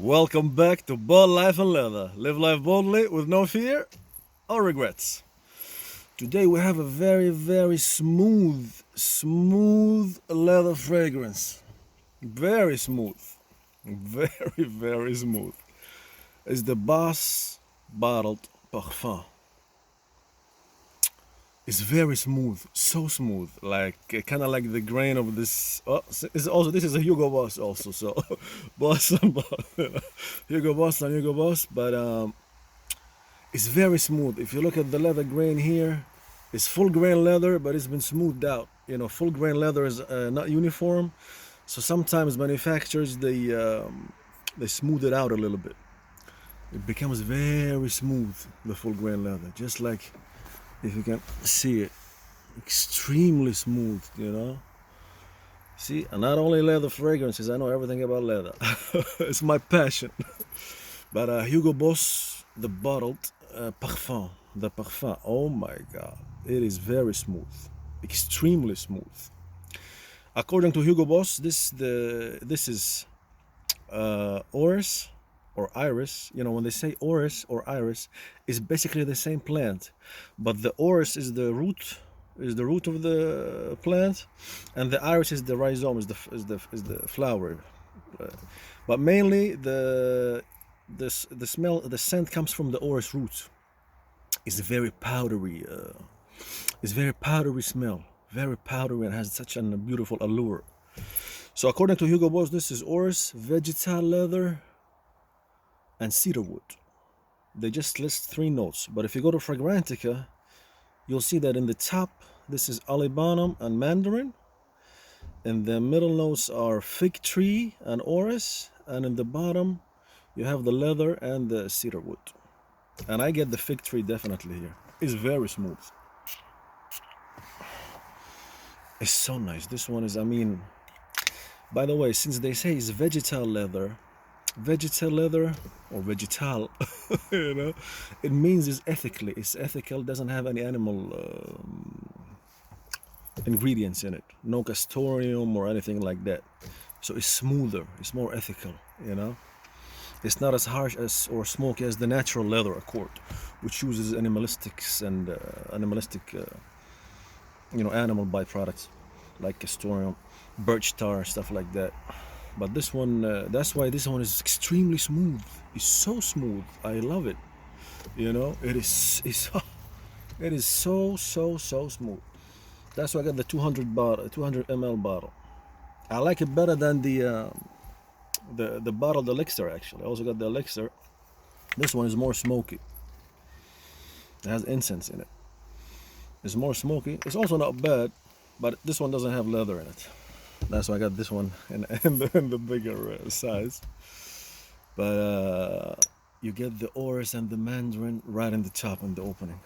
Welcome back to Bottled Life and Leather. Live life boldly with no fear or regrets. Today we have a very smooth leather fragrance. Very smooth. Very smooth. It's the Boss Bottled Parfum. It's very smooth, so smooth, like kind of like the grain of this. Oh, it's also this is a Hugo Boss also, so Boss and Boss, Hugo Boss and Hugo Boss, but it's very smooth. If you look at the leather grain here, it's full grain leather, but it's been smoothed out. You know, full grain leather is not uniform, so sometimes manufacturers they smooth it out a little bit. It becomes very smooth, the full grain leather, just like if you can see it, extremely smooth, you know. See, and not only leather fragrances, I know everything about leather. It's my passion. But Hugo Boss, the bottled parfum, the parfum, oh my God, it is very smooth, extremely smooth. According to Hugo Boss, this is orris or iris. You know, when they say orris or iris, it's basically the same plant, but the orris is the root of the plant, and the iris is the rhizome, is the flower. But mainly the scent comes from the orris root. It's very powdery. It's very powdery smell, very powdery, and has such a beautiful allure. So according to Hugo Boss, this is orris, vegetal leather, and cedarwood. They just list 3 notes, but if you go to Fragrantica, you'll see that in the top, this is olibanum and mandarin. In the middle notes are fig tree and orris, and in the bottom, you have the leather and the cedarwood. And I get the fig tree definitely here. It's very smooth. It's so nice. This one is, I mean, by the way, since they say it's vegetal leather or vegetal, you know, it means it's ethical, doesn't have any animal ingredients in it, no castoreum or anything like that. So it's smoother, it's more ethical, you know. It's not as harsh as or smoky as the natural leather accord, which uses animalistics and animal byproducts like castoreum, birch tar, stuff like that. But this one, that's why this one is extremely smooth. It's so smooth. I love it. You know, it is so smooth. That's why I got the 200 ml bottle. I like it better than the bottled elixir. Actually, I also got the elixir. This one is more smoky. It has incense in it. It's more smoky. It's also not bad, but this one doesn't have leather in it. That's why I got this one in the bigger size. But you get the orris and the mandarin right in the top in the opening.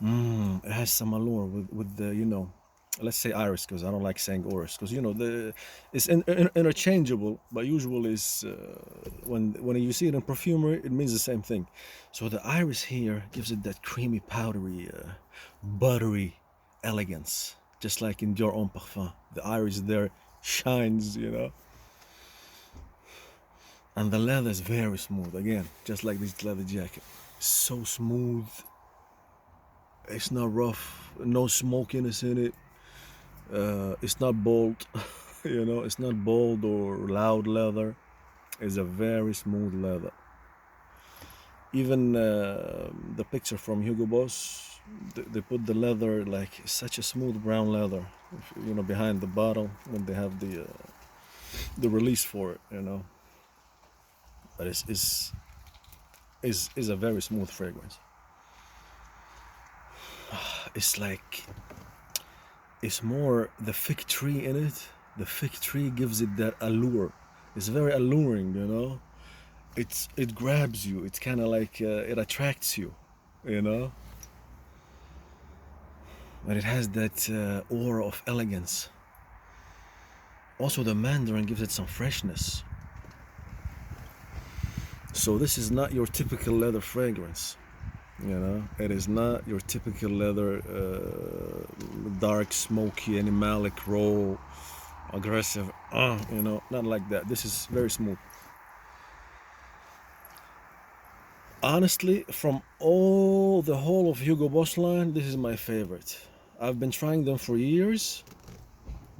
It has some allure with the, you know, let's say iris, because I don't like saying orris, because you know it's interchangeable, but usually is when you see it in perfumery, it means the same thing. So the iris here gives it that creamy, powdery, buttery elegance, just like in your own parfum. The iris there shines, you know. And the leather is very smooth, again, just like this leather jacket. So smooth. It's not rough, no smokiness in it. It's not bold, you know, it's not bold or loud leather. It's a very smooth leather. Even the picture from Hugo Boss, they put the leather like such a smooth brown leather, you know, behind the bottle when they have the release for it, you know. But it's a very smooth fragrance. It's like, it's more the fig tree in it. The fig tree gives it that allure. It's very alluring, you know. It grabs you. It's kind of like it attracts you, you know. And it has that aura of elegance. Also, the mandarin gives it some freshness. So this is not your typical leather fragrance. You know, it is not your typical leather, dark, smoky, animalic, raw, aggressive. You know, not like that. This is very smooth. Honestly, from all the whole of Hugo Boss line, this is my favorite. I've been trying them for years.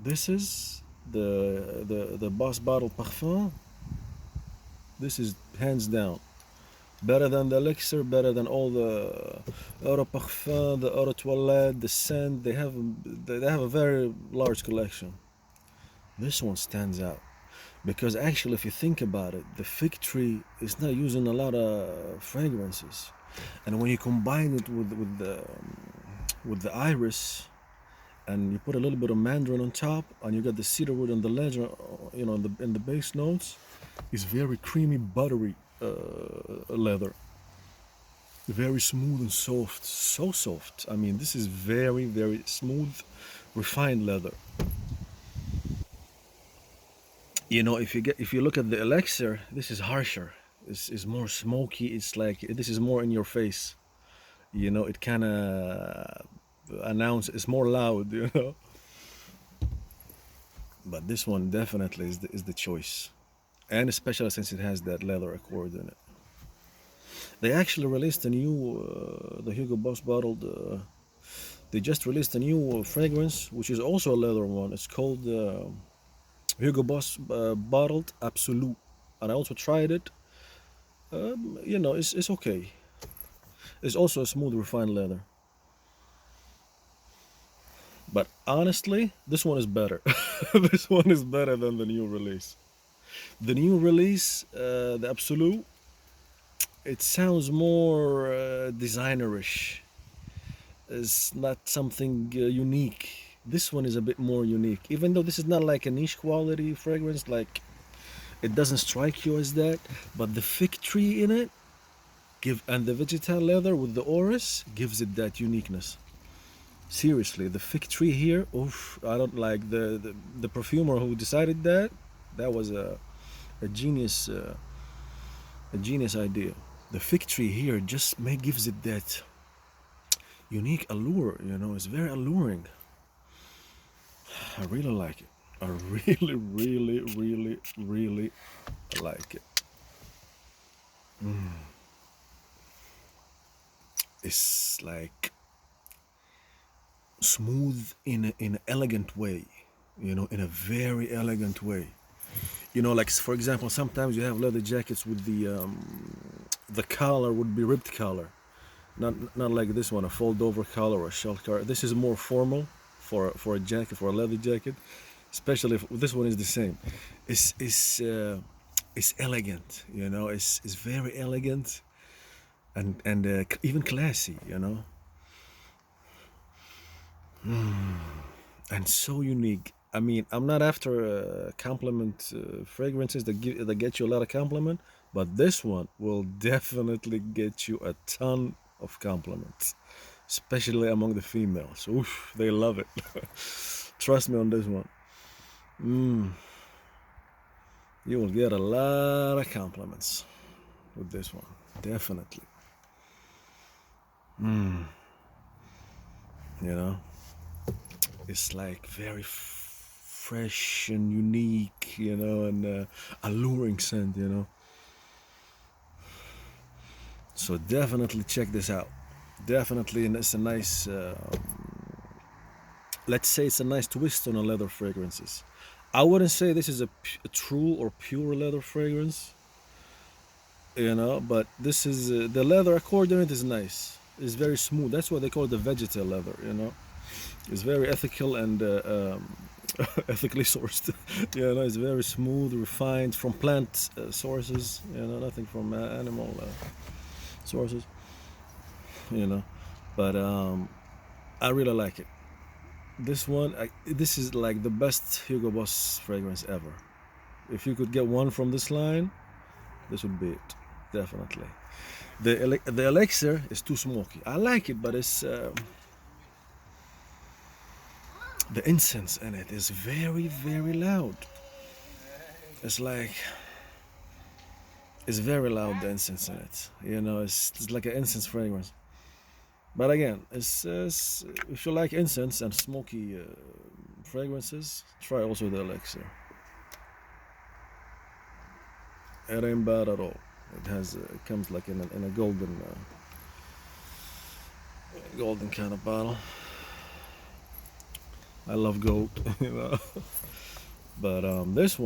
This is the Boss Bottled Parfum. This is hands down better than the elixir, better than all the Eau de Parfum, the Eau de Toilette, the scent. They have a very large collection. This one stands out because actually, if you think about it, the fig tree is not using a lot of fragrances, and when you combine it with the iris, and you put a little bit of mandarin on top, and you got the cedarwood and the ledger, in the base notes, it's very creamy, buttery leather, very smooth and soft, so soft. I mean, this is very, very smooth, refined leather. If you look at the elixir, this is harsher. It's more smoky. It's like this is more in your face. It kind of announce. It's more loud. But this one definitely is the choice, and especially since it has that leather accord in it. They actually released a new, the Hugo Boss bottled. They just released a new fragrance, which is also a leather one. It's called Hugo Boss Bottled Absolute, and I also tried it. It's okay. It's also a smooth, refined leather. But honestly, this one is better. This one is better than the new release. The new release, the Absolute, it sounds more designerish. It's not something unique. This one is a bit more unique, even though this is not like a niche quality fragrance. Like it doesn't strike you as that, but the fig tree in it and the vegetal leather with the orris gives it that uniqueness. Seriously, the fig tree here. Oof! I don't like the perfumer who decided that. That was a genius a genius idea. The fig tree here just gives it that unique allure. It's very alluring. I really like it. I really, really, really, really like it. It's like smooth in an elegant way, in a very elegant way. Like for example, sometimes you have leather jackets with the collar would be ripped collar, not like this one, a fold over collar or a shell collar. This is more formal for a jacket, for a leather jacket, especially if this one is the same. It's elegant, it's very elegant and even classy, and so unique. I mean, I'm not after compliment fragrances that get you a lot of compliment, but this one will definitely get you a ton of compliments, especially among the females. Oof, they love it. Trust me on this one. You will get a lot of compliments with this one, definitely. You know, it's like very fresh and unique, and alluring scent, So definitely check this out. Definitely, and it's a nice, let's say it's a nice twist on a leather fragrances. I wouldn't say this is a true or pure leather fragrance, but this is the leather accord in it is nice. It's very smooth. That's why they call it the vegetal leather. It's very ethical and ethically sourced. It's very smooth, refined from plant sources. Nothing from animal sources. You know, but I really like it. This is like the best Hugo Boss fragrance ever. If you could get one from this line, this would be it, definitely. The elixir is too smoky. I like it, but it's the incense in it is very, very loud. It's like it's very loud, the incense in it. It's like an incense fragrance. But again, if you like incense and smoky fragrances, try also the elixir. It ain't bad at all. It comes like in a golden kind of bottle. I love gold, you know. But this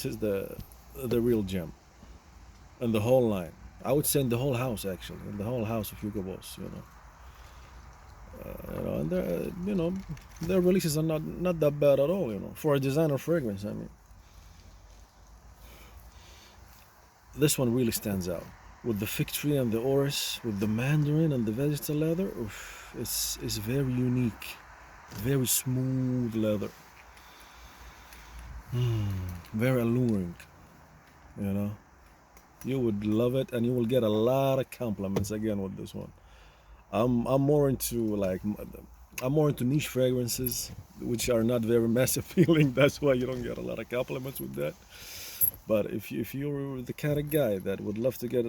is the real gem, and the whole line. I would say in the whole house actually, in the whole house of Hugo Boss, and their releases are not that bad at all, for a designer fragrance. I mean, this one really stands out with the fig tree and the orris, with the mandarin and the vegetable leather. Oof, it's very unique, very smooth leather, very alluring. You know, you would love it, and you will get a lot of compliments again with this one. I'm more into I'm more into niche fragrances, which are not very mass appealing. That's why you don't get a lot of compliments with that. But if you're the kind of guy that would love to get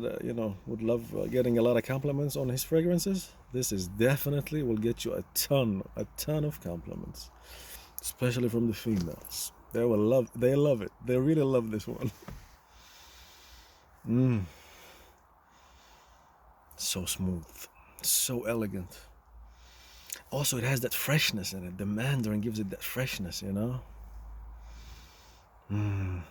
would love getting a lot of compliments on his fragrances, this is definitely will get you a ton of compliments, especially from the females. They love it. They really love this one. Mm, so smooth, so elegant. Also, it has that freshness in it. The mandarin gives it that freshness. Mm.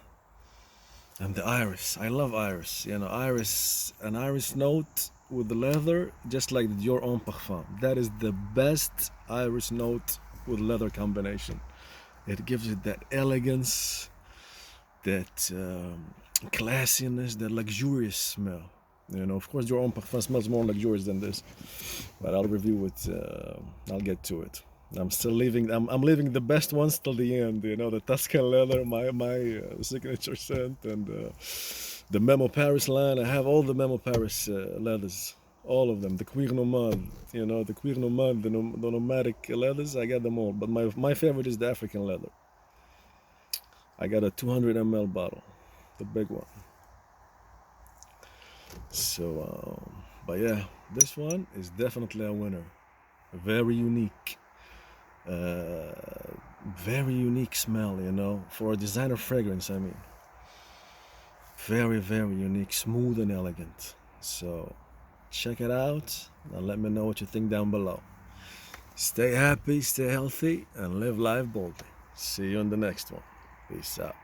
And the iris, I love iris. An iris note with the leather, just like the Your Own Parfum. That is the best iris note with leather combination. It gives it that elegance, that classiness, that luxurious smell. Of course, Your Own Parfum smells more luxurious than this, but I'll review it. I'll get to it. I'm still leaving. I'm leaving the best ones till the end. The Tuscan leather, my signature scent, and the Memo Paris line. I have all the Memo Paris leathers, all of them. The Cuir Nomade, the Cuir Nomade, the nomadic leathers. I got them all. But my favorite is the African leather. I got a 200 ml bottle, the big one. So, but yeah, this one is definitely a winner. Very unique. Uh, Very unique smell, for a designer fragrance. I mean, very, very unique, smooth and elegant. So, check it out and let me know what you think down below. Stay happy, stay healthy, and live life boldly. See you in the next one. Peace out.